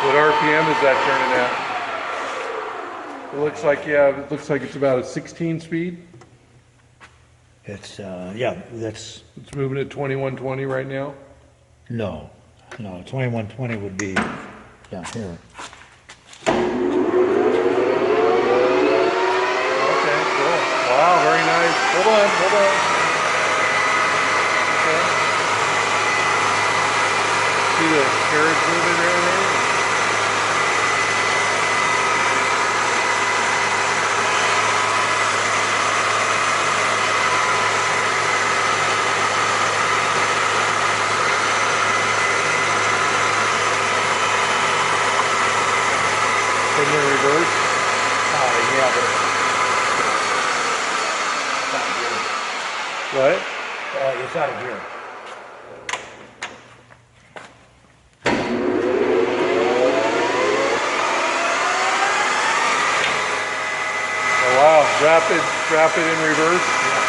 What RPM is that turning at? It looks like, yeah, it looks like it's about a 16 speed. It's, yeah, that's, It's moving at 2120 right now. no, 2120 would be down here. Okay, cool. Wow, very nice. Hold on. Okay. See the carriage moving there, right? In the reverse? Yeah, but it's out of gear. What? It's out of gear. Oh wow, rapid in reverse. Yeah.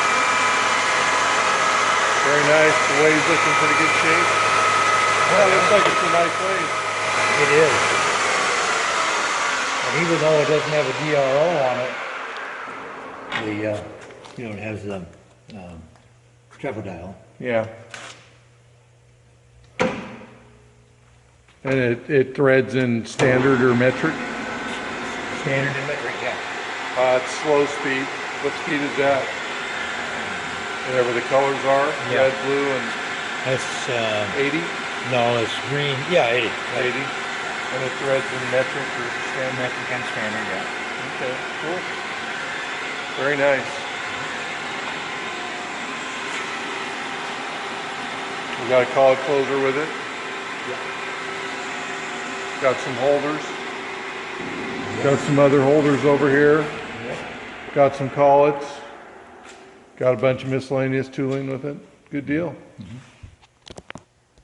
Very nice. The wave's looking pretty good shape. Well, it looks like it's a nice wave. It is. And even though it doesn't have a DRO on it, you know, it has the treble dial. Yeah. And it threads in standard or metric? Standard and metric, yeah. It's slow speed. What speed is that? Whatever the colors are, Yeah. red, blue, and That's, 80? no, it's green. Yeah, 80. 80. And it threads in metric or standard? Metric and standard, yeah. Okay, cool. Very nice. We got a collet closer with it. Got some holders. Got some other holders over here. Got some collets. Got a bunch of miscellaneous tooling with it. Good deal.